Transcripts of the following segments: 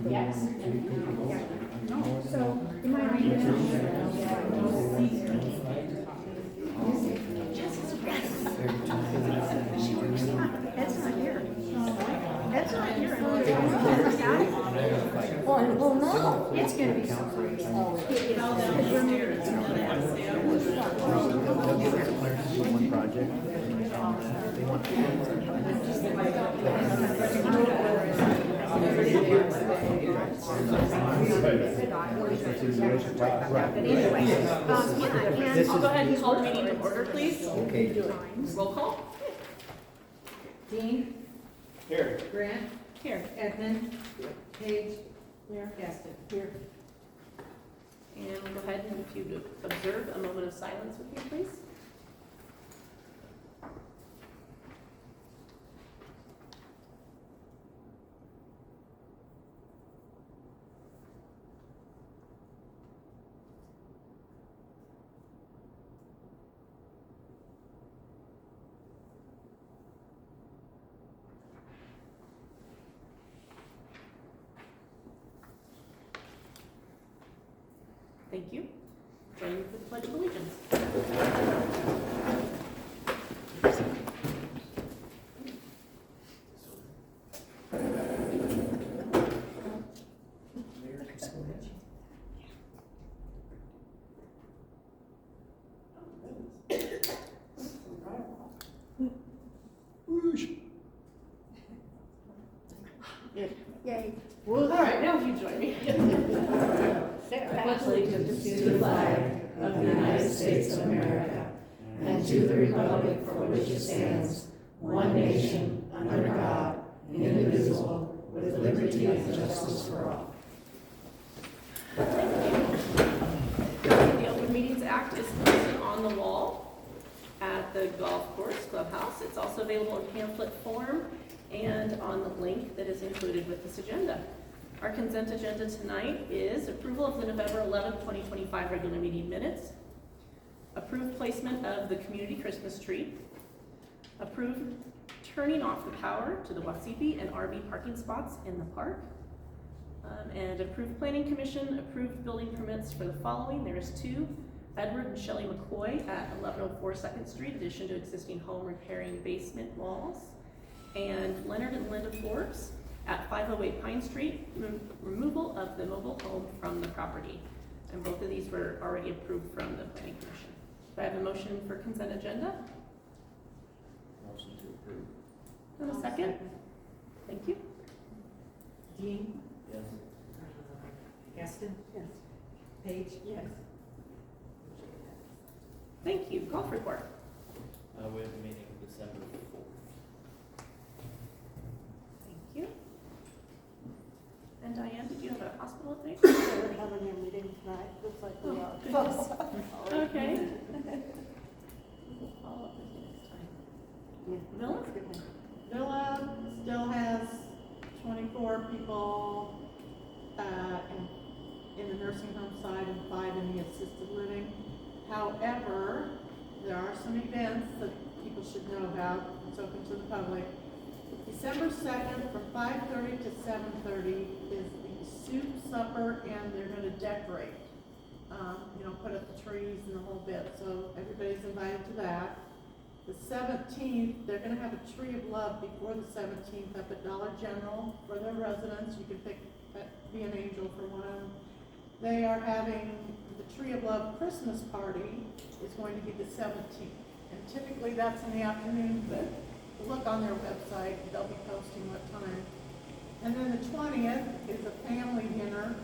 Yes. No, so you might not even Ed's not here. Ed's not here. Well, no, it's gonna be so crazy. One project. They want But anyway, yeah, and I'll go ahead and call the meeting to order, please. Okay. Roll call. Dean? Here. Grant? Here. Edmund? Page? Here. Gaston? Here. And we'll go ahead and if you'd observe a moment of silence with me, please. Thank you. Join me for the Pledge of Allegiance. yay. All right, now if you join me. I pledge allegiance to the flag of the United States of America and to the republic for which it stands, one nation, under God, indivisible, with liberty and justice for all. The Open Meetings Act is posted on the wall at the golf course clubhouse. It's also available in pamphlet form and on the link that is included with this agenda. Our consent agenda tonight is approval of the November 11th, 2025 regular meeting minutes, approved placement of the community Christmas tree, approved turning off the power to the Wasipi and RV parking spots in the park, and approved planning commission, approved building permits for the following. There's 2, Edward and Shelley McCoy at 1104 2nd Street, addition to existing home repairing basement walls, and Leonard and Linda Forbes at 508 Pine Street, removal of the mobile home from the property. And both of these were already approved from the planning commission. Do I have a motion for consent agenda? Motion to approve. And a second? Thank you. Dean? Yes. Gaston? Yes. Page? Yes. Thank you. Golf report. We have a meeting December 4th. Thank you. And Diane, did you have a hospital update? We're having a meeting tonight, looks like we are. Goodness. Okay. We'll follow up with you next time. Villa? Villa still has 24 people in the nursing home side and 5 in the assisted living. However, there are some events that people should know about. It's open to the public. December 2nd from 5:30 to 7:30 is the soup supper, and they're going to decorate. Put up the trees and the whole bit. So everybody's invited to that. The 17th, they're going to have a tree of love before the 17th up at Dollar General for their residents. You can be an angel for one of them. They are having the Tree of Love Christmas party is going to be the 17th. And typically that's in the afternoon, but look on their website, they'll be posting what time. And then the 20th is a family dinner,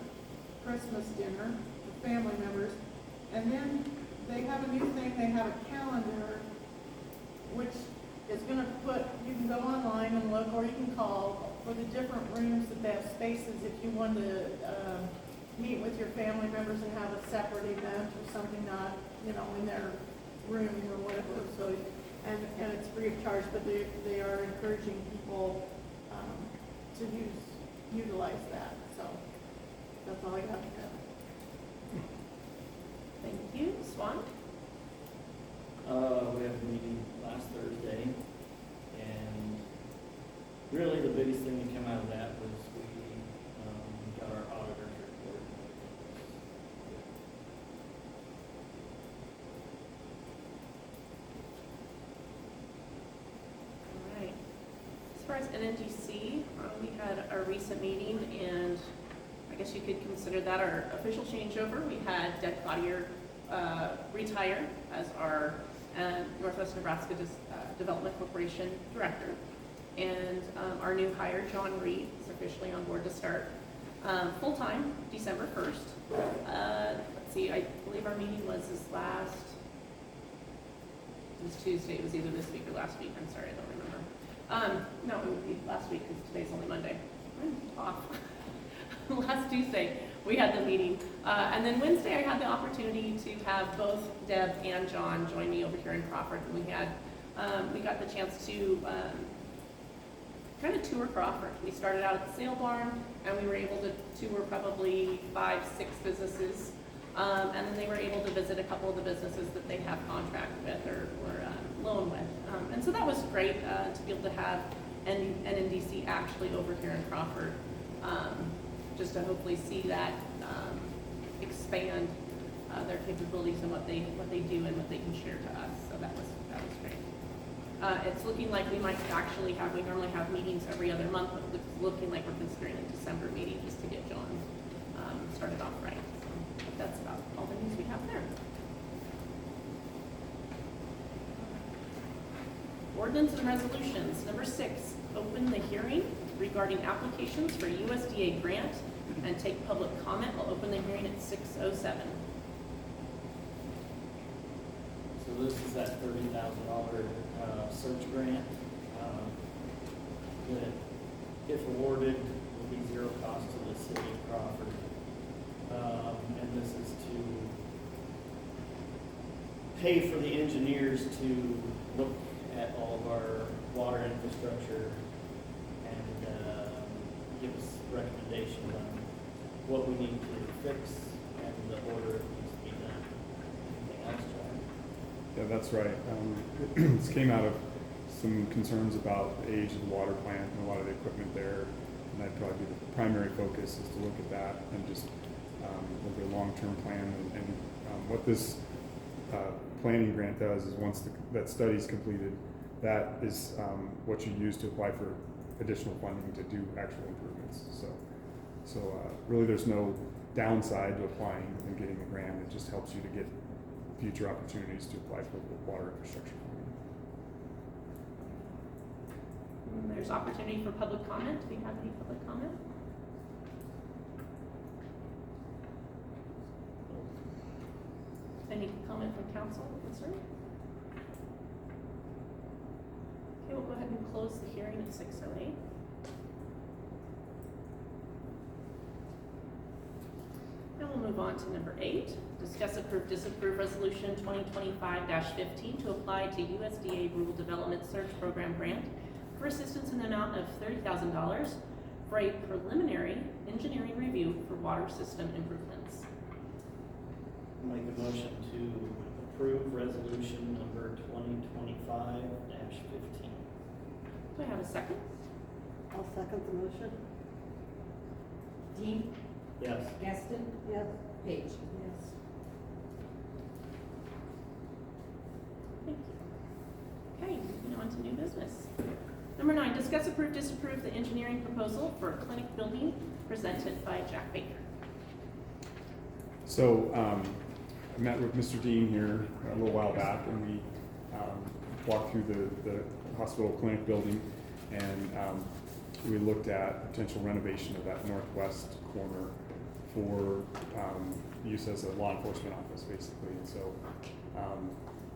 Christmas dinner for family members. And then they have a new thing, they have a calendar which is gonna you can go online and look, or you can call for the different rooms that they have spaces if you want to meet with your family members and have a separate event or something, not, in their room or whatever. So, and it's free of charge, but they are encouraging people to utilize that. So that's all I got. Thank you. Swan? We had a meeting last Thursday, and really the biggest thing that came out of that was we far as NNDC, we had a recent meeting, and I guess you could consider that our official changeover. We had Deb Cloutier retire as our Northwest Nebraska Development Corporation Director. And our new hire, John Reed, is officially on board to start full-time December 1st. Let's see, I believe our meeting was it was Tuesday. It was either this week or last week. I'm sorry, I don't remember. No, it would be last week because today's only Monday. I'm off. Last Tuesday, we had the meeting. And then Wednesday, I had the opportunity to have both Deb and John join me over here in Crawford. And we got the chance to kind of tour Crawford. We started out at the sale barn, and we were able to tour probably 5-6 businesses. And then they were able to visit a couple of the businesses that they have contract with or loan with. And so that was great to be able to have NNDC actually over here in Crawford, just to hopefully see that expand their capabilities and what they do and what they can share to us. So that was great. It's looking like we might actually we normally have meetings every other month, but it's looking like we're considering a December meeting just to get John started off right. So that's about all the news we have there. Ordinance and resolutions. Number 6, open the hearing regarding applications for USDA grant and take public comment. I'll open the hearing at 6:07. So this is that $30,000 search grant. That, if awarded, will be zero cost to the city of Crawford. And this is to pay for the engineers to look at all of our water infrastructure and give us recommendations on what we need to fix and the order it needs to be done. Anything else, John? Yeah, that's right. This came out of some concerns about the age of the water plant and a lot of the equipment there. And that'd probably be the primary focus, is to look at that and just look at a long-term plan. And what this planning grant does is once that study is completed, that is what you use to apply for additional funding to do actual improvements. So really there's no downside to applying and getting the grant. It just helps you to get future opportunities to apply for water infrastructure funding. There's opportunity for public comment. Do we have any public comment? Any comment from council or concern? Okay, we'll go ahead and close the hearing at 6:08. Now we'll move on to number 8. Discuss, approve, disapprove resolution 2025-15 to apply to USDA Rural Development Search Program grant for assistance in the amount of $30,000 for a preliminary engineering review for water system improvements. I'll make a motion to approve resolution number 2025-15. Do I have a second? I'll second the motion. Dean? Yes. Gaston? Yes. Page? Yes. Thank you. Okay, moving on to new business. Number 9, discuss, approve, disapprove the engineering proposal for a clinic building presented by Jack Baker. So I met with Mr. Dean here a little while back, and we walked through the hospital clinic building, and we looked at potential renovation of that northwest corner for use as a law enforcement office, basically. And so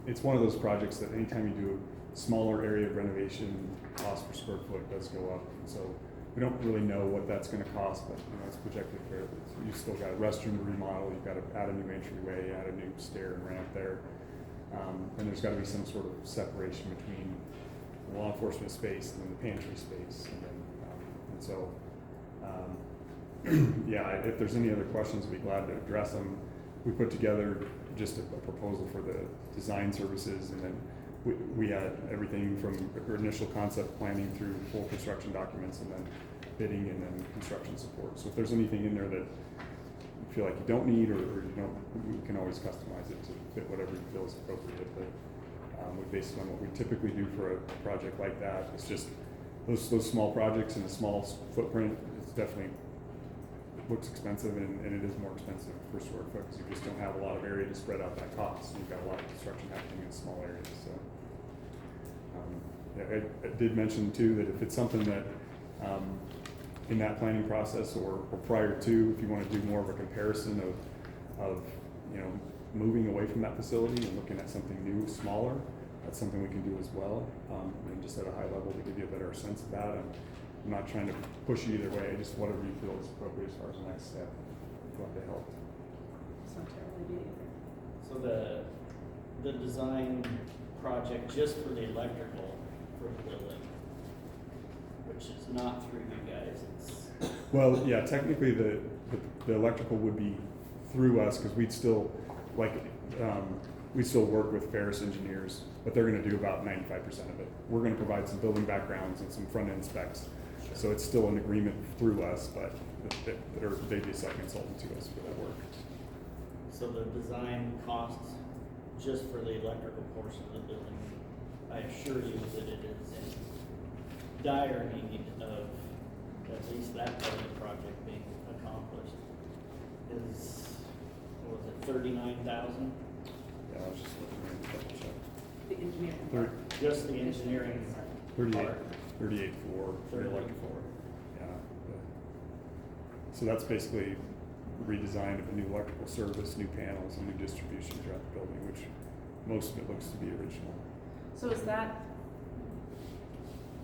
it's one of those projects that anytime you do a smaller area of renovation, cost per square foot does go up. And so we don't really know what that's going to cost, but it's projected fairly. So you've still got a restroom to remodel, you've got to add a new entryway, add a new stair and ramp there. And there's got to be some sort of separation between the law enforcement space and then the pantry space. And then, yeah, if there's any other questions, I'd be glad to address them. We put together just a proposal for the design services, and then we had everything from initial concept planning through full construction documents, and then bidding, and then construction support. So if there's anything in there that you feel like you don't need, or you don't, we can always customize it to fit whatever you feel is appropriate. But we base it on what we typically do for a project like that. It's just those small projects in a small footprint, it's definitely looks expensive, and it is more expensive per square foot, because you just don't have a lot of area to spread out that cost. You've got a lot of construction happening in small areas, so. Yeah, I did mention too, that if it's something that, in that planning process or prior to, if you wanna do more of a comparison of, you know, moving away from that facility and looking at something new, smaller, that's something we can do as well, and just at a high level to give you a better sense of that. I'm not trying to push you either way, just whatever you feel is appropriate as far as the next step. Glad to help. It's not terribly big either. So the design project just for the electrical for the building, which is not through you guys, it's, Well, yeah, technically the electrical would be through us, because we'd still, we still work with Ferris engineers, but they're gonna do about 95% of it. We're gonna provide some building backgrounds and some front-end specs. So it's still an agreement through us, but they'd be a sub-consultant to us for that work. so the design costs just for the electrical portion of the building, I assure you that it is in dire need of at least that part of the project being accomplished. Is, what was it, 39,000? Yeah, I was just looking at double check. The engineering. Thir- Just the engineering 38, part. 38 for the 38. electrical. Yeah. So that's basically redesign of a new electrical service, new panels, and new distribution throughout the building, which most of it looks to be original. So is that,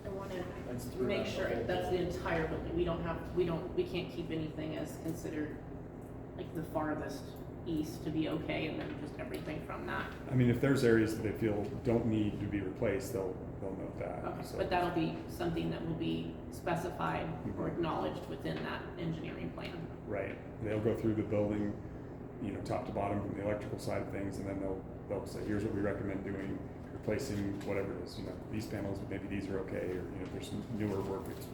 I wanna That's throughout make the sure whole that's the building. entire building. We can't keep anything as considered like the farthest east to be okay, and then just everything from that. I mean, if there's areas that they feel don't need to be replaced, they'll note that. Okay, So- but that'll be something that will be specified or Mhm. acknowledged within that engineering plan. Right, they'll go through the building, you know, top to bottom from the electrical side of things, and then they'll say, here's what we recommend doing, replacing whatever it is, you know, these panels, maybe these are okay, or, you know, if there's some newer work, it's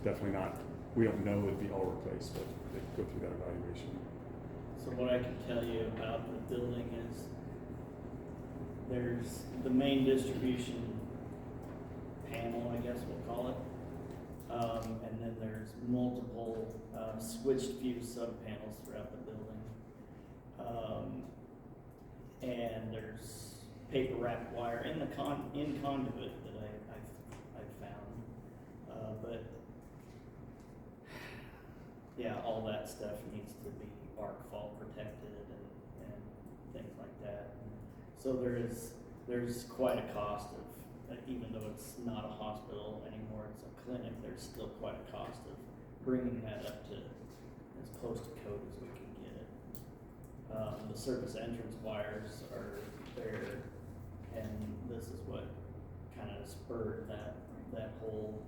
definitely not, we don't know it'd be all replaced, but they go through that evaluation. So what I can tell you about the building is there's the main distribution panel, I guess we'll call it. And then there's multiple, switched fuse sub-panels throughout the building. And there's paper wrapped wire in the conduit that I've found. But yeah, all that stuff needs to be arc fault protected and things like that. So there's quite a cost of, even though it's not a hospital anymore, it's a clinic, there's still quite a cost of bringing that up to as close to code as we can get it. The service entrance wires are there, and this is what kind of spurred that whole,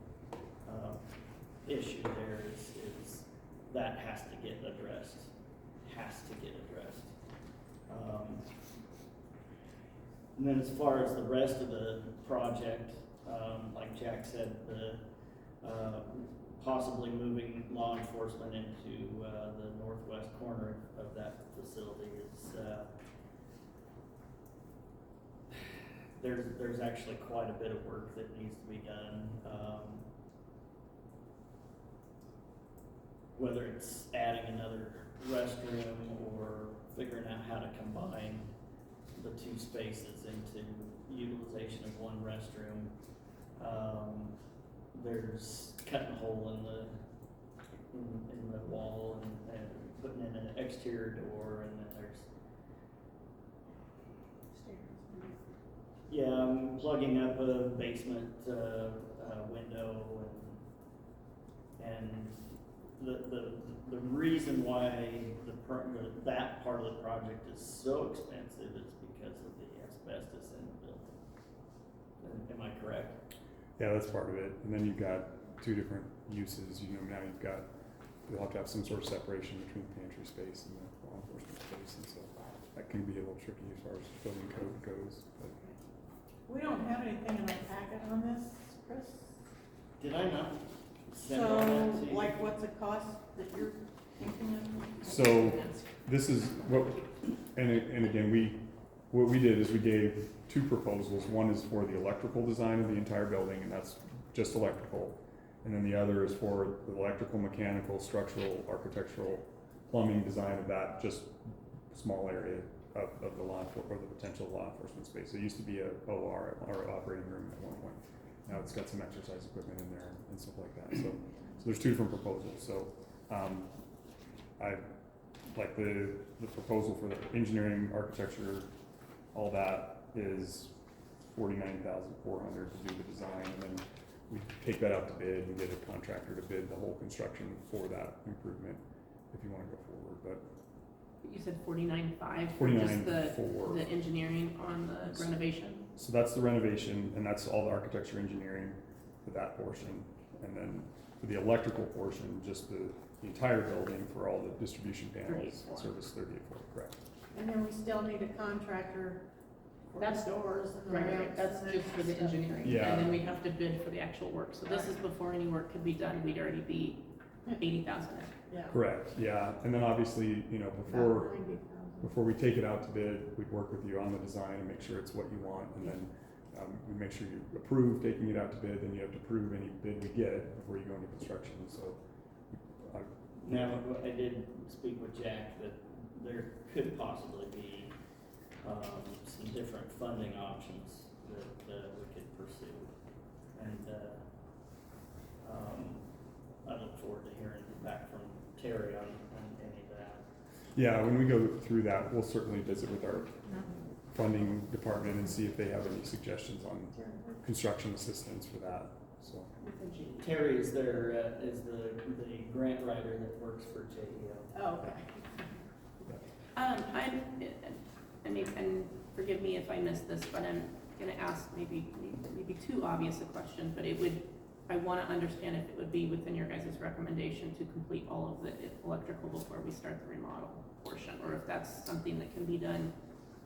issue there is that has to get addressed. And then as far as the rest of the project, like Jack said, the possibly moving law enforcement into the northwest corner of that facility is there's actually quite a bit of work that needs to be done. Whether it's adding another restroom or figuring out how to combine the two spaces into utilization of one restroom. There's cutting a hole in the wall and putting in an exterior door, and then there's plugging up a basement window, and the reason why that part of the project is so expensive is because of the asbestos in the building. Am I correct? Yeah, that's part of it, and then you've got two different uses, you know, now you'll have to have some sort of separation between the pantry space and the law enforcement space, and so that can be a little tricky as far as building code goes, but. We don't have anything in our packet on this, Chris. Did I not send all that So, to you? like, what's the cost that you're thinking of? So, this is what, and again, what we did is we gave two proposals. One is for the electrical design of the entire building, and that's just electrical. And then the other is for the electrical, mechanical, structural, architectural, plumbing, design of that, just small area of the law or the potential law enforcement space. It used to be a OR, or operating room at one point. Now it's got some exercise equipment in there and stuff like that. So there's two different proposals. So I like the proposal for the engineering, architecture, all that is $49,400 to do the design, and then we take that out to bid and get a contractor to bid the whole construction for that improvement if you want to go forward. But You said 49.5 for just the 49.4. the engineering on the renovation? So that's the renovation, and that's all the architecture engineering for that portion. And then for the electrical portion, just the entire building for all the distribution panels, 38.4. service 38.4, correct. And then we still need a contractor for the That's- doors and the Right, ramps. that's and just for the stuff. engineering. Yeah. And then we have to bid for the actual work. So this is before any work could be done, we'd already be 80,000 in. Yeah. Correct, yeah. And then obviously, you know, About 90,000. before we take it out to bid, we'd work with you on the design and make sure it's what you want, and then we make sure you approve taking it out to bid, then you have to approve any bid we get before you go into construction, so. Now, I did speak with Jack that there could possibly be, some different funding options that we could pursue. And, I look forward to hearing back from Terry on any of that. Yeah, when we go through that, we'll certainly visit with our funding department and see if they have any suggestions on construction assistance for that, so. Terry is there, is the grant writer that works for JEO. Oh, okay. And forgive me if I missed this, but I'm gonna ask maybe too obvious a question, but I wanna understand if it would be within your guys' recommendation to complete all of the electrical before we start the remodel portion, or if that's something that can be done,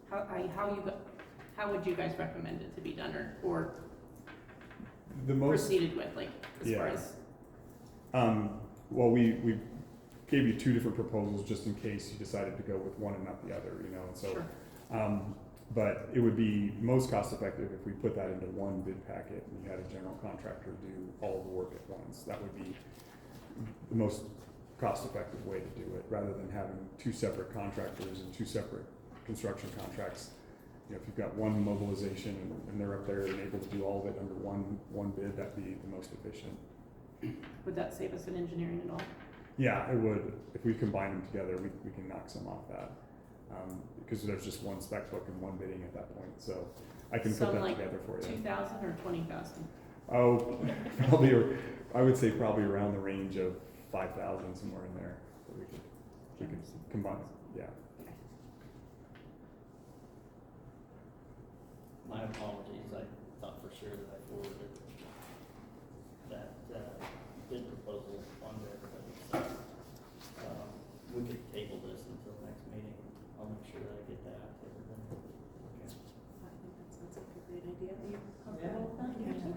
how would you guys recommend it to be done, or The most, proceeded with, like, as far Yeah. as? well, we gave you two different proposals just in case you decided to go with one and not the other, you know, and so. Sure. But it would be most cost effective if we put that into one bid packet and you had a general contractor do all the work at once. That would be the most cost effective way to do it, rather than having two separate contractors and two separate construction contracts. You know, if you've got one mobilization and they're up there and able to do all of it under one bid, that'd be the most efficient. Would that save us in engineering at all? Yeah, it would. If we combine them together, we can knock some off that. Because there's just one spec book and one bidding at that point, so I can put Some that like together for you. 2,000 or 20,000? Oh, probably, I would say probably around the range of 5,000, somewhere in there, that we could combine, yeah. My apologies, I thought for sure that I forwarded that, bid proposal on there, but, we could table this until next meeting. I'll make sure that I get that out to everybody. Okay. I think that sounds like a great idea. Are you comfortable with that? Yeah.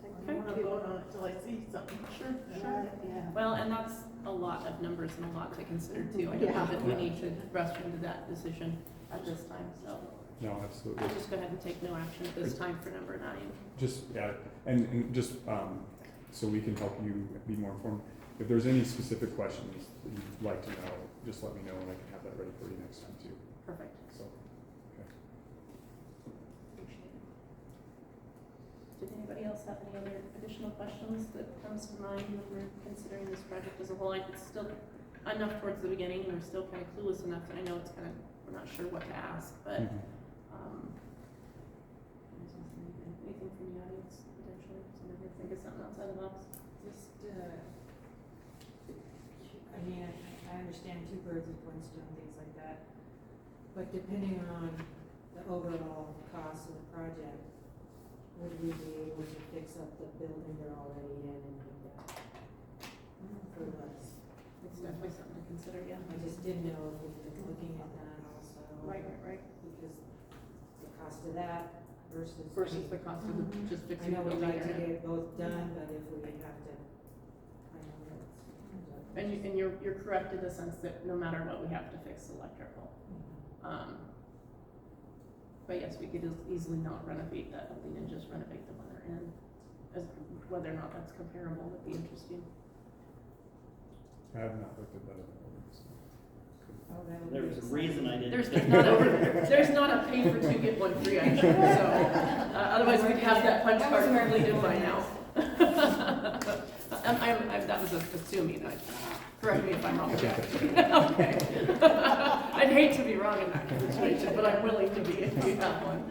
I don't wanna vote on it till I see something. Sure, Yeah. Well, and that's a lot of numbers and a lot to consider too. I don't know that we need to rush into that decision at this time, so No, absolutely. I'll just go ahead and take no action at this time for number 9. Just, yeah, and just, so we can help you be more informed, if there's any specific questions that you'd like to know, just let me know and I can have that ready for you next time too, Perfect. so. Okay. Appreciate it. Did anybody else have any other additional questions that comes to mind when we're considering this project as a whole? It's still enough towards the beginning and we're still kind of clueless enough that I know it's kind of, we're not sure what to ask, but Mhm. anything from the audience potentially? Somebody think of something outside the box? Just, I mean, I understand two birds with one stone, things like that. But depending on the overall cost of the project, would we be able to fix up the building they're already in and make that for less? It's definitely something to consider, yeah. I just didn't know if we've been looking at that also. Right. Because the cost of that versus. Versus the cost of just I fixing the know we'd building like to there. get both done, but if we have to, I know that's. And you're correct in the sense that no matter what, we have to fix electrical. But yes, we could easily not renovate that building and just renovate the one they're in as whether or not that's comparable would be interesting. I have not looked at that other one, so. Oh, that would There be was a exciting. reason I didn't. There's think not over a, there. there's not a pay for two, get one free item, so, otherwise we'd have that punch card completed by now. That was assuming, correct me if I'm wrong, Jack. Okay. I'd hate to be wrong in that situation, but I'm willing to be if you have one.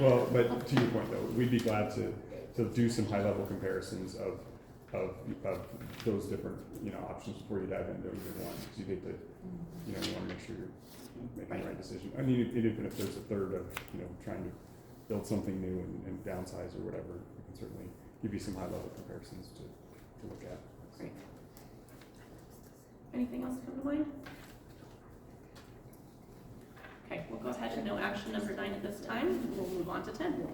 Well, but to your point though, we'd be glad to do some high level comparisons of those different, options before you dive into either one, because you hate to, you wanna make sure you're making the right decision. I mean, even if there's a third of, trying to build something new and downsize or whatever, we can certainly give you some high level comparisons to look at. Great. Anything else come to mind? Okay, we'll go ahead and no action number 9 at this time. We'll move on to 10.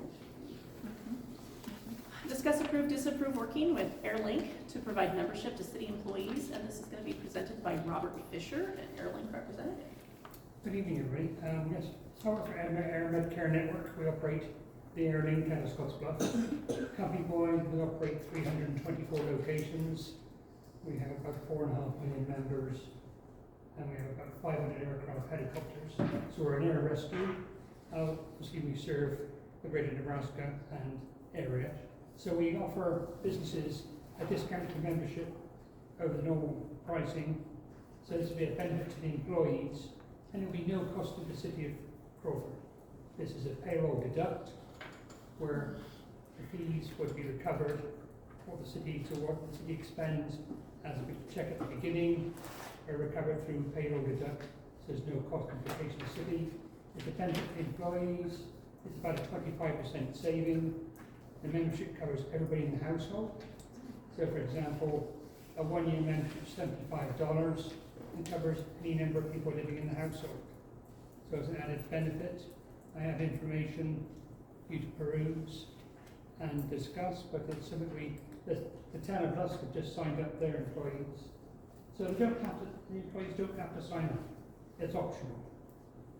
Discuss, approve, disapprove working with AirLink to provide membership to city employees, and this is going to be presented by Robert Fisher, an AirLink representative. Good evening, everybody. Yes, I work for AirMed Care Network. We operate the AirLink out of Scottsbluff. Company-wide, we operate 324 locations. We have about 4.5 million members, and we have about 500 aircraft helicopters. So we're an air rescue. Obviously, we serve the greater Nebraska and area. So we offer businesses a discounted membership over the normal pricing. So this will be a benefit to the employees, and it will be no cost to the city of Crawford. This is a payroll deduct, where the fees would be recovered for the city to what the city expends as a check at the beginning, are recovered through payroll deduct. So there's no cost implication to the city. It's a benefit to the employees. It's about a 25% saving. The membership covers everybody in the household. So for example, a 1-year membership is $75 and covers any number of people living in the household. So as an added benefit, I have information for you to peruse and discuss, but it's something the town of Lusk have just signed up their employees. So the employees don't have to sign up. It's optional.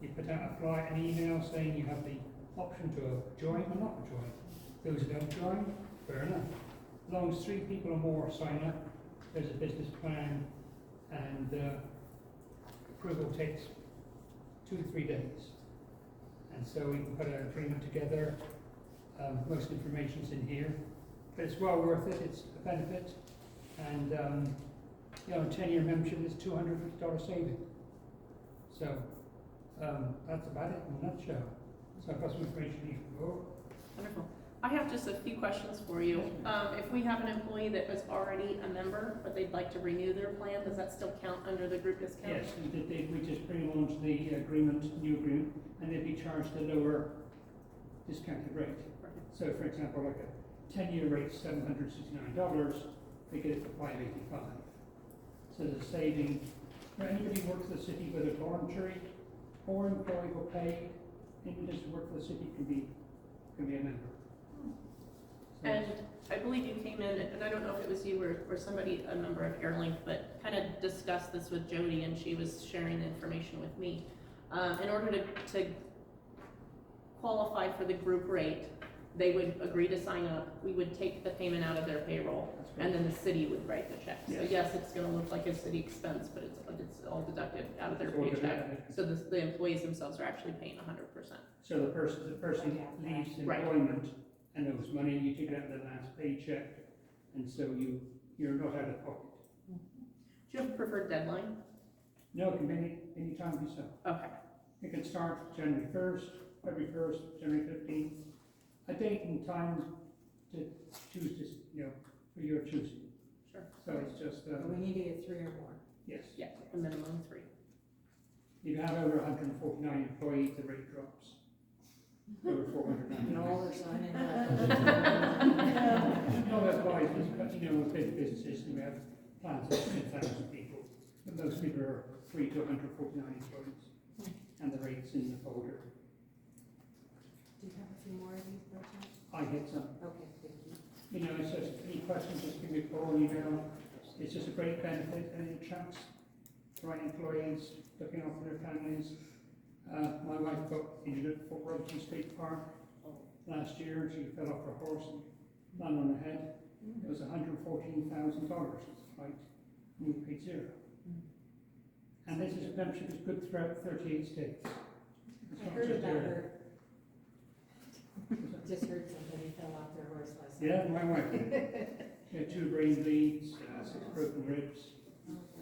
You put out an email saying you have the option to join or not join. Those who don't join, fair enough. As long as 3 people or more sign up, there's a business plan, and approval takes 2 to 3 days. And so we can put an agreement together. Most information's in here, but it's well worth it. It's a benefit, and a 10-year membership is $250 saving. So that's about it in a nutshell. So I've got some information you can go over. Wonderful. I have just a few questions for you. If we have an employee that was already a member, but they'd like to renew their plan, does that still count under the group discount? Yes, we just pre-launched the new agreement, and they'd be charged a lower discounted rate. Perfect. So, for example, like a 10-year rate is $769, they get it for $585. So there's a saving. Now, anybody who works for the city, whether voluntary or employee or paid, anybody who works for the city can be a member. So And I believe you came in, and I don't know if it was you or somebody, a member of AirLink, but kind of discussed this with Jody, and she was sharing the information with me. In order to qualify for the group rate, they would agree to sign up. We would take the payment out of their payroll, that's great. and then the city would write the check. So Yes. yes, it's going to look like a city expense, but it's all deducted out of their It's all paycheck. deducted. So the employees themselves are actually paying 100%. So the person leaves Right. employment and owes money, you take it out of the last paycheck, and so you're not out of pocket. Do you have a preferred deadline? No, it can be any time you sell. Okay. It can start January 1st, February 1st, January 15th. A date and time to choose this, for your choosing. Sure. So it's just, But we need to get 3 or more. yes. Yeah, a minimum 3. If you have over 149 employees, the rate drops. Over 499. No, we're signing No, that's why, but with big businesses, we have plans of 10,000 people, but most people are 3 to 149 employees, and the rate's in the folder. Do you have a few more of these, by chance? I get some, Okay, thank you. it's just any questions, just give me a call, email. It's just a great benefit, and it attracts the right employees looking after their families. My wife got injured at Fort Robertson State Park last year. She fell off her horse and none on the head, it was $114,000, right? And we paid zero. And this is, membership is good throughout 38 states. It's I not heard just about area. her. Just heard somebody fell off their horse last night. Yeah, my wife did. She had 2 brain bleeds, 6 broken ribs,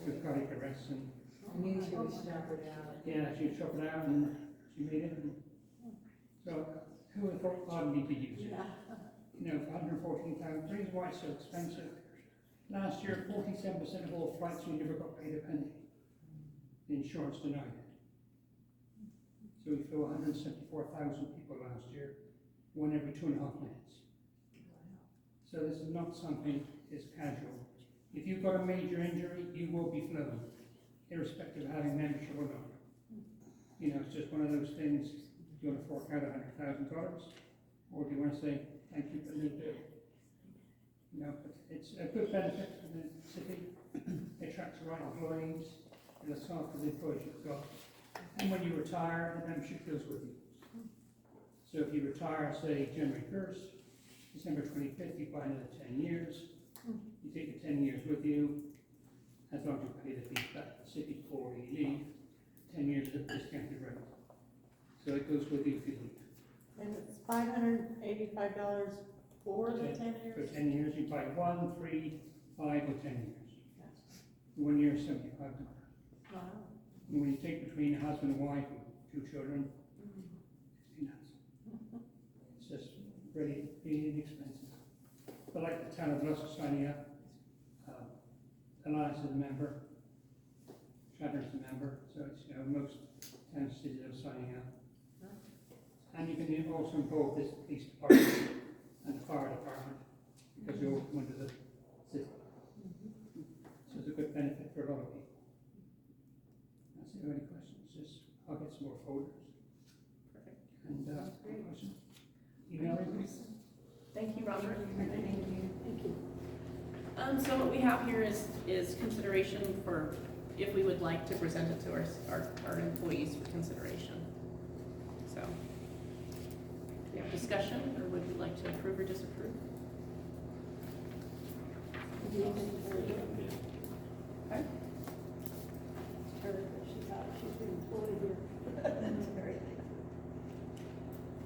2 cardiac arrests, and I knew she was shepherded out. yeah, she was chopped out and she made it. And so who would have thought God need to use it? You know, for 114,000. The reason why it's so expensive. Last year, 47% of all flights we never got paid a penny. The insurance denied it. So we flew 174,000 people last year, one every 2.5 minutes. So this is not something that's casual. If you've got a major injury, you will be flown, irrespective of having membership or not. You know, it's just one of those things. Do you want to fork out $100,000, or do you want to say thank you for the bill? You know, but it's a good benefit for the city. It attracts the right employees. It looks after the employees you've got. And when you retire, the membership goes with you. So if you retire, say January 1st, December 25th, you buy another 10 years. You take the 10 years with you, as long as you pay the fees back to the city before you leave. 10 years at discounted rate. So it goes with you if you leave. And it's $585 for the 10 For years? 10 years, you buy 1, 3, 5, or 10 years. 1 year is $75. Wow. And when you take between a husband and wife and 2 children, it's peanuts. It's just really, really inexpensive. But like the town of Gloucester signing up, Alliance is a member, Chadder's a member, so it's, you know, most towns, cities are signing up. And you can also involve this police department and the fire department, because you all come under the city. So it's a good benefit for a lot of people. That's it, any questions? Just, I'll get some more folders. Perfect. And, any questions? Email me, please. Thank you, Robert. Thank you. So what we have here is consideration for, if we would like to present it to our employees for consideration. So, we have discussion, or would you like to approve or disapprove? Okay. She's been employed here.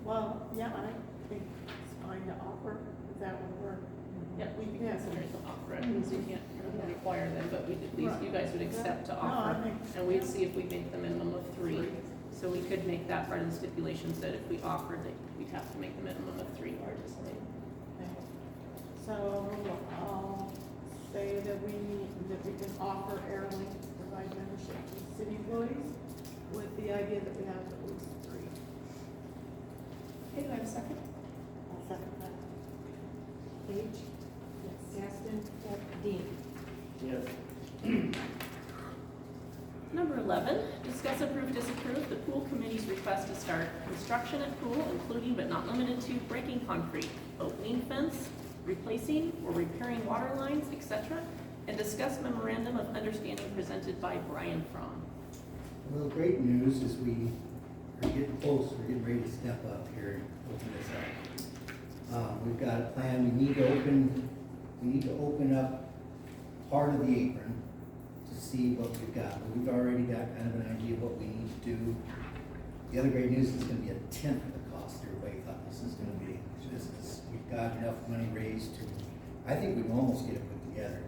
Well, yeah, I think it's fine to offer, if that would work. Yeah, we'd be Yeah. considering to offer it, because we can't require them, but we'd at least, you guys would accept to No, I offer. think- And we'd see if we make the minimum of 3. So we could make that part of the stipulations, that if we offered, that we'd have to make the minimum of 3 participate. Okay. So I'll say that we can offer Airlink to provide membership to city employees with the idea that we have at least 3. Okay, do I have a second? I'll second that. Page? Yes. Gaston? Dean? Yes. Number 11, discuss, approve, disapprove the pool committee's request to start construction at pool, including but not limited to breaking concrete, opening fence, replacing or repairing water lines, etc., and discuss memorandum of understanding presented by Brian Fromm. Well, great news is we are getting close, we're getting ready to step up here and open this up. We've got a plan, we need to open up part of the apron to see what we've got. We've already got kind of an idea of what we need to do. The other great news is it's gonna be a tenth of the cost everybody thought this is gonna be. We've got enough money raised to, I think we can almost get it put together.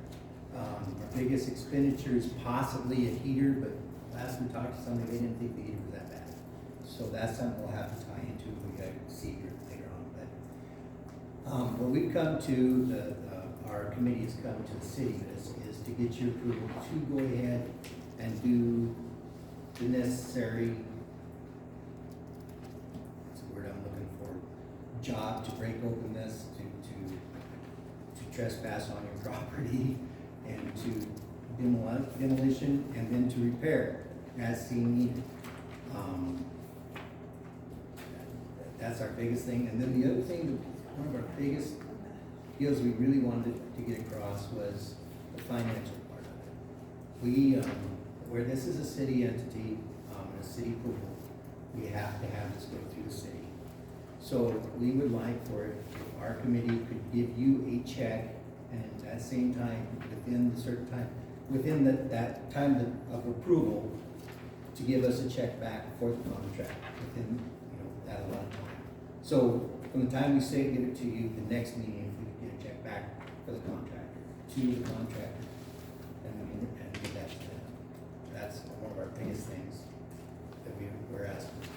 Our biggest expenditure is possibly a heater, but last we talked to somebody, they didn't think the heater was that bad. So that's something we'll have to tie into, we gotta see here later on. But what we've come to, our committee has come to the city is to get your approval to go ahead and do the necessary, that's the word I'm looking for, job to break open this, to trespass on your property, and to demolition, and then to repair as seen needed. That's our biggest thing. And then the other thing, one of our biggest deals we really wanted to get across was the financial part of it. We, where this is a city entity, a city pool, we have to have this go through the city. So we would like for it, if our committee could give you a check, and at that same time, within the certain time, within that time of approval, to give us a check back for the contract, within, that amount of time. So from the time we say give it to you, the next meeting, we could get a check back for the contractor, to the contractor, and give that to them. That's one of our biggest things that we're asking for.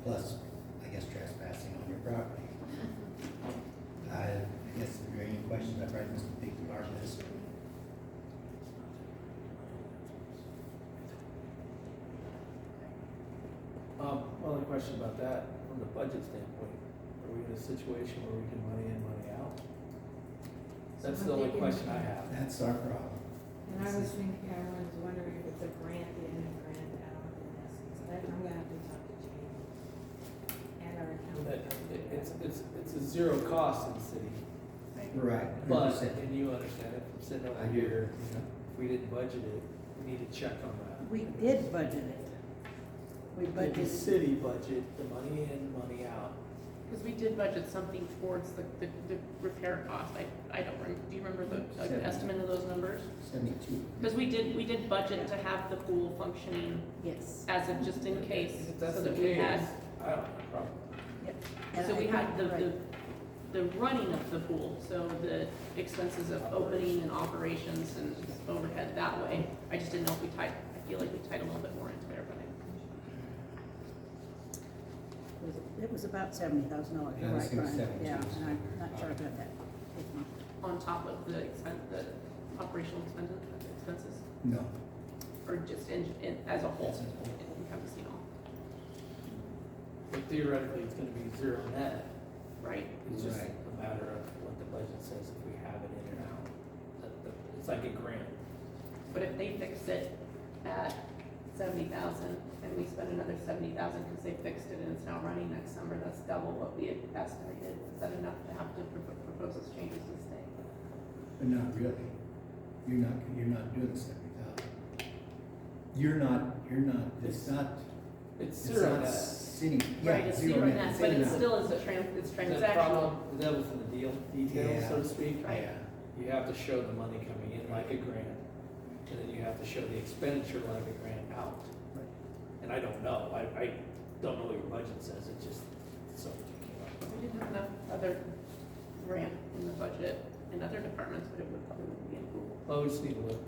Plus, I guess trespassing on your property. I guess if there are any questions, I probably must take part of this. Well, a question about that, from the budget standpoint, are we in a situation where we can money in, money out? That's the only question I have. That's our problem. And I was thinking, I was wondering if it's a grant in and grant out in essence, but I'm gonna have to talk to Jamie and our That accountant. it's a zero cost in the city, Right. but, 100%. and you understand it from sitting over I do. here, if we didn't budget it, we need to check on that. We did budget it. We Did the budgeted. city budget the money in, money out? Because we did budget something towards the repair cost. I don't remember, do you remember the Seventy. estimate of those numbers? 72. Because we did budget to have the pool functioning Yes. as a just in case, If so that's the that we had, case, I don't have a problem. And so we I had think- the running of the pool, so the expenses of opening and operations and overhead that way. I just didn't know if I feel like we tied a little bit more into there, but It was about $70,000, Yeah, you're I right, think it was Brian. 72, Yeah, so and I'm we're not sure about that. on top of the operational expenses, No. or just in, as a whole. As a whole. We haven't seen all, But theoretically, it's gonna be zero net. right? It's just Right. a matter of what the budget says if we have it in and out. It's like a grant. But if they fix it at 70,000 and we spend another 70,000 because they fixed it and it's now running next summer, that's double what we had estimated. Is that enough to have to propose those changes to stay? But not really. You're not doing the 70,000. You're not, it's not, It's it's zero not net. city. Right, it's zero net, it's but in it and out. still is it's The transactional. problem, the devil's in the details, so to speak. Right. Yeah. You have to show the money coming in like a grant, and then you have to show the expenditure like a grant out. Right. And I don't know, I don't know what your budget says, it's just something that came up. We didn't have enough other grant in the budget in other departments, but it would probably wouldn't be in pool. Well, we just need to look,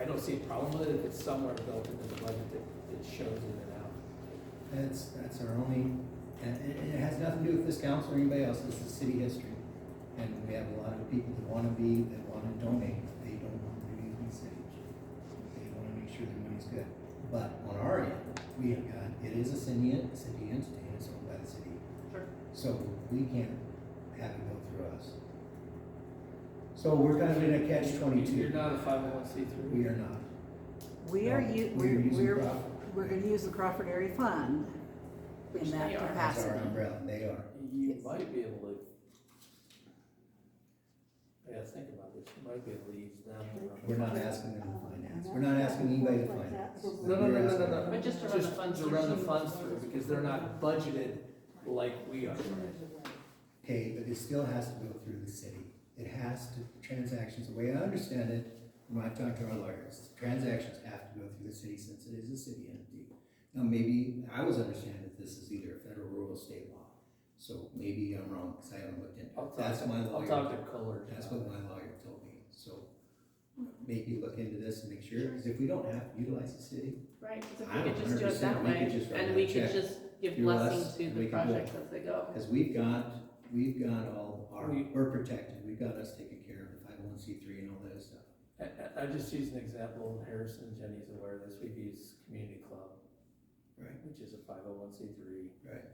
I don't see a problem with it if it's somewhere built into the budget that shows in and out. That's our only, and it has nothing to do with this council or anybody else, this is city history. And we have a lot of people that wanna donate, they don't want to do anything in the city. They wanna make sure their money's good. But on our end, we have got, it is a city entity, and it's owned by the city. Sure. So we can't have it go through us. So we're kind of in a catch-22. You're not a 501c3? We are not. We are, No, we're, using we're, Crawford. we're gonna use the Crawford Area Fund Which in that they are. That's capacity. our umbrella, they are. You Yes. might be able to, yeah, think about this, you might be able to use them. to run- We're not asking them to finance, we're not asking anybody to finance. No. But just to run the funds To through. run the funds through, because they're not budgeted like we are. Okay, but it still has to go through the city. It has to, transactions, the way I understand it, when I talk to our lawyers, transactions have to go through the city since it is a city entity. Now, maybe, I was understanding that this is either a federal or a state law, so maybe I'm wrong, because I haven't looked into I'll it. talk, That's my I'll lawyer. talk to Kohler. That's what my lawyer told me, so maybe look into this and make sure, because if we don't have to utilize the city, Right, 'cause if I we could just do it 100% that we could way, just write and that we could check just give through blessing us, to and the we can do projects it. as they go. because we've got all our, we're protected, we've got us taken care of, the 501c3 and all that stuff. I just use an example, Harrison, Jenny's aware of this, we've used Community Club. Right. Which is a 501c3. Right.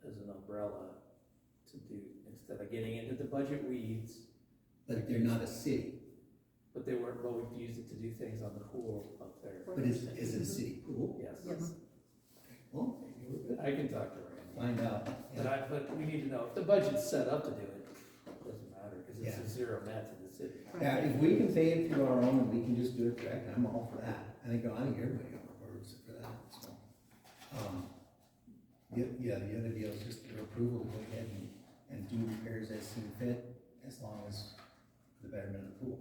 As an umbrella to do, instead of getting into the budget weeds, But they're not a city, but we've used it to do things on the pool up there. but is it a city pool? Yes. Yes. Well, maybe we're good. I can talk to Randy. Find out. But we need to know, if the budget's set up to do it, it doesn't matter, because it's Yeah. a zero net to the city. Yeah, if we can pay it through our own and we can just do it direct, I'm all for that. I think everybody on our board is for that, so. Yeah, the other deal is just their approval to go ahead and do repairs as seen fit, as long as for the betterment of the pool.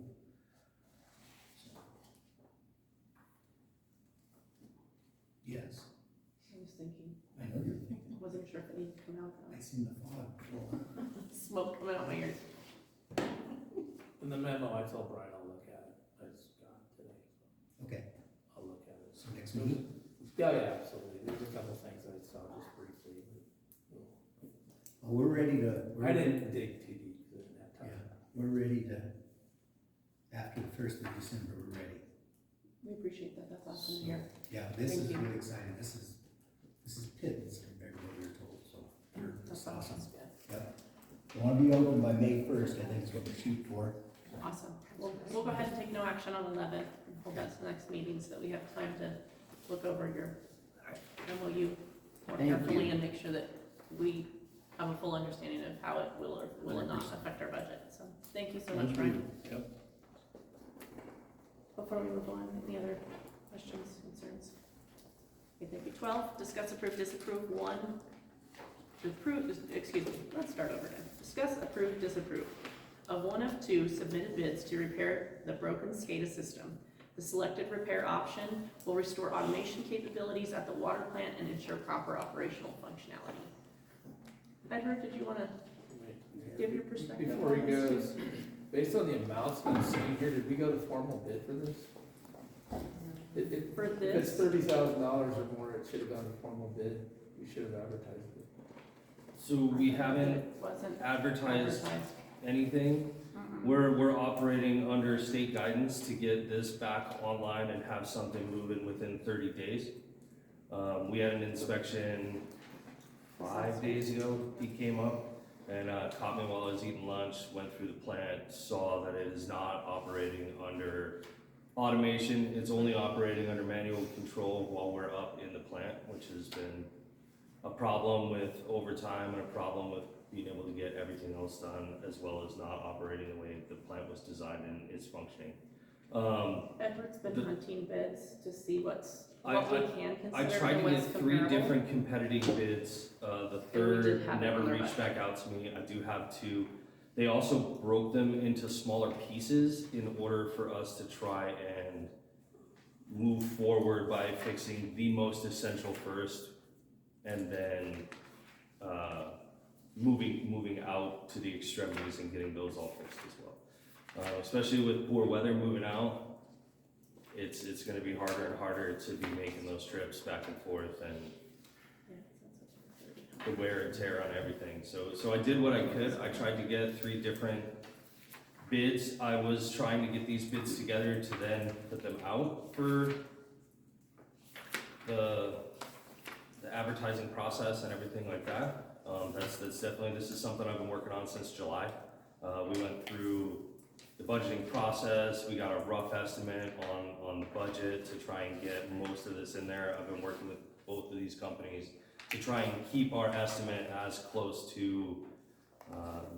So. Yes, I was thinking, I know you're thinking, wasn't sure if it needed to come out, I seen the fog roll. smoke coming out my ears. In the memo, I told Brian I'll look at it, I just got it today, so Okay, I'll look at it. so next meeting, Yeah, absolutely, there's a couple things I saw just briefly, but well, we're ready to. I didn't dig too deep, because I didn't have Yeah, time. we're ready to, after the 1st of December, we're ready. We appreciate that, that's awesome to hear. Yeah, this Thank is you. really exciting, this is pittance compared to what we were told, so. That's awesome. Yep. We wanna be open by May 1st, I think is what we're shooting for. Awesome. We'll go ahead and take no action on 11, and hold that to the next meeting so that we have time to look over your MOU more Thank carefully you. and make sure that we have a full understanding of how it will or will not 100%. affect our budget. So thank you so much, Brian. Yep. Before we move on, any other questions, concerns? Okay, thank you. 12, discuss, approve, disapprove. 1, to approve, excuse me, let's start over again. Discuss, approve, disapprove of one of 2 submitted bids to repair the broken SCADA system. The selected repair option will restore automation capabilities at the water plant and ensure proper operational functionality. Edward, did you want to give your perspective? Before he on this? goes, based on the amounts we've seen here, did we go to formal bid for this? For If it's this? $30,000 or more, it should have gone to formal bid, we should have advertised it. So we haven't It wasn't advertised advertised. anything. We're operating under state guidance to get this back online and have something moving within 30 days. We had an inspection 5 days ago. He came up and caught me while I was eating lunch, went through the plant, saw that it is not operating under automation. It's only operating under manual control while we're up in the plant, which has been a problem with overtime and a problem with being able to get everything else done, as well as not operating the way the plant was designed and is functioning. Edward's been The- hunting bids to see what we I can I consider tried and to what's get 3 comparable. different competing bids. The did third have it never on their reached budget. back out to me. I do have 2. They also broke them into smaller pieces in order for us to try and move forward by fixing the most essential first, and then moving out to the extremities and getting those all fixed as well. Especially with poor weather moving out, it's gonna be harder and harder to be making those trips back and forth, and Yeah, that's what the wear and tear on everything. So I did what I could. I tried to get 3 different bids. I was trying to get these bids together to then put them out for the advertising process and everything like that. That's definitely, this is something I've been working on since July. We went through the budgeting process. We got a rough estimate on the budget to try and get most of this in there. I've been working with both of these companies to try and keep our estimate as close to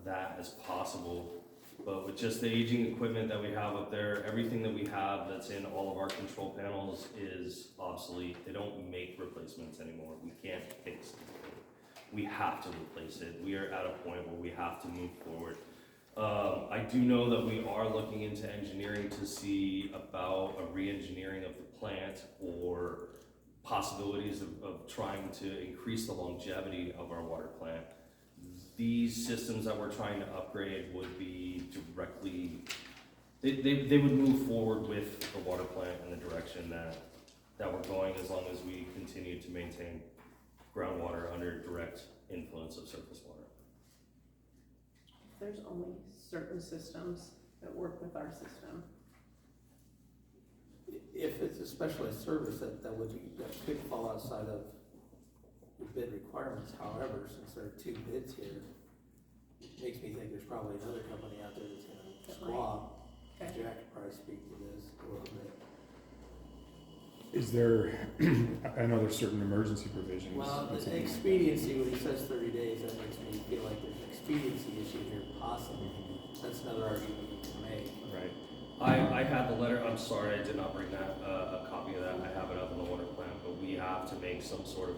that as possible. But with just the aging equipment that we have up there, everything that we have that's in all of our control panels is obsolete. They don't make replacements anymore. We can't fix it. We have to replace it. We are at a point where we have to move forward. I do know that we are looking into engineering to see about a re-engineering of the plant or possibilities of trying to increase the longevity of our water plant. These systems that we're trying to upgrade would be directly, they would move forward with the water plant in the direction that we're going, as long as we continue to maintain groundwater under direct influence of surface water. There's only certain systems that work with our system. If it's a specialized service, that could fall outside of the bid requirements. However, since there are 2 bids here, it makes me think there's probably another company out there that's gonna squawk. Okay. Jack could probably speak to this a little bit. Is there, I know there's certain emergency provisions. Well, and the something like that. expediency, when he says 30 days, that makes me feel like there's an expediency issue here possibly. That's another argument you can make. Right. I had the letter, I'm sorry I did not bring that, a copy of that. I have it up in the water plant, but we have to make some sort of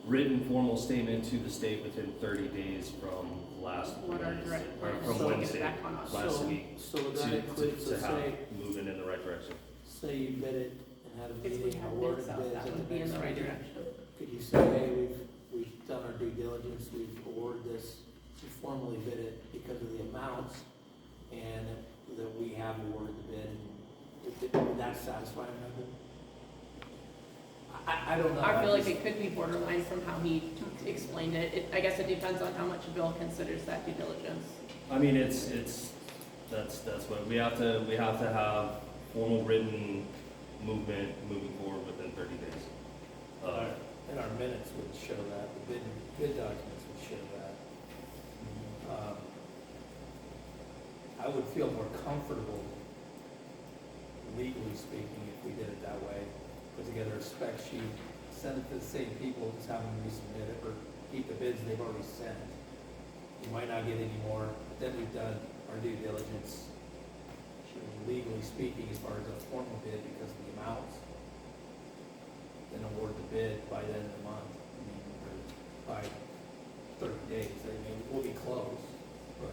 written formal statement to the state within 30 days from last What our Wednesday, direct or plan from is to get it Wednesday back on us. last So- week, So would that include, so to have say, moving in the right direction. say you bid it and had a If we meeting, had awarded bids out, bids that at would the be in next the right meeting, direction. could you say, hey, we've done our due diligence, we've awarded this, we formally bid it because of the amounts, and that we have awarded the bid, would that satisfy them? I don't know. I feel like it could be borderline from how he explained it. I guess it depends on how much Bill considers that due diligence. I mean, that's what, we have to have formal written movement moving forward within 30 days. And our minutes would show that, the bid documents would show that. I would feel more comfortable, legally speaking, if we did it that way. Put together a spec sheet, send it to the same people, just have them resubmit it, or keep the bids they've already sent. You might not get any more, but then we've done our due diligence, legally speaking, as far as a formal bid because of the amounts. Then award the bid by the end of the month, I mean, or by 30 days, I mean, we'll be close, but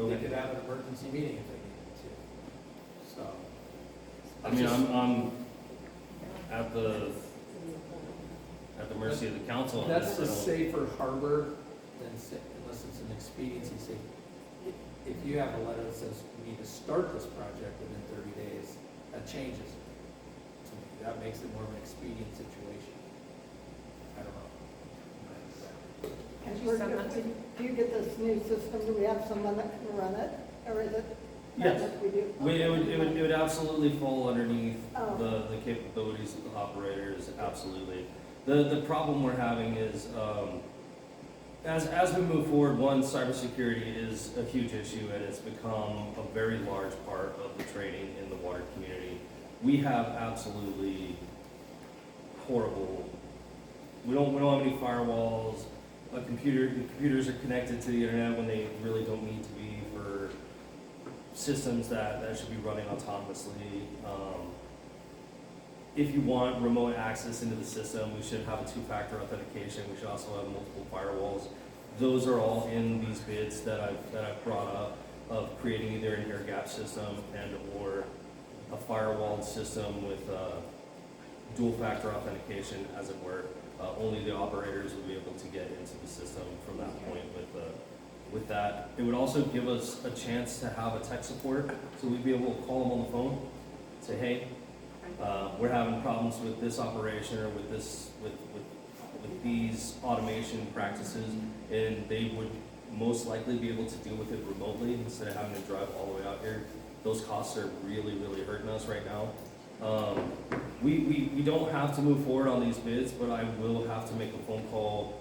they could have an emergency meeting if they needed to, so. I mean, I'm at the mercy of the council on That's this. a safer harbor than, unless it's an expediency sake. If you have a letter that says we need to start this project within 30 days, that changes it to me. That makes it more of an expedient situation. I don't know. And Did you send that to me? do you get this new system, do we have someone that can run it, or is it? Yes. that we do? It would absolutely fall underneath Oh. the capabilities of the operators, absolutely. The problem we're having is, as we move forward, one, cybersecurity is a huge issue and it's become a very large part of the training in the water community. We have absolutely horrible, we don't have any firewalls, the computers are connected to the internet when they really don't need to be for systems that should be running autonomously. If you want remote access into the system, we should have a two-factor authentication. We should also have multiple firewalls. Those are all in these bids that I've brought up of creating either an air gap system and or a firewalled system with dual-factor authentication, as it were. Only the operators will be able to get into the system from that point with that. It would also give us a chance to have a tech support, so we'd be able to call them on the phone, say, hey, we're having problems with this operation or with this, with these automation practices, and they would most likely be able to deal with it remotely instead of having to drive all the way out here. Those costs are really, really hurting us right now. We don't have to move forward on these bids, but I will have to make a phone call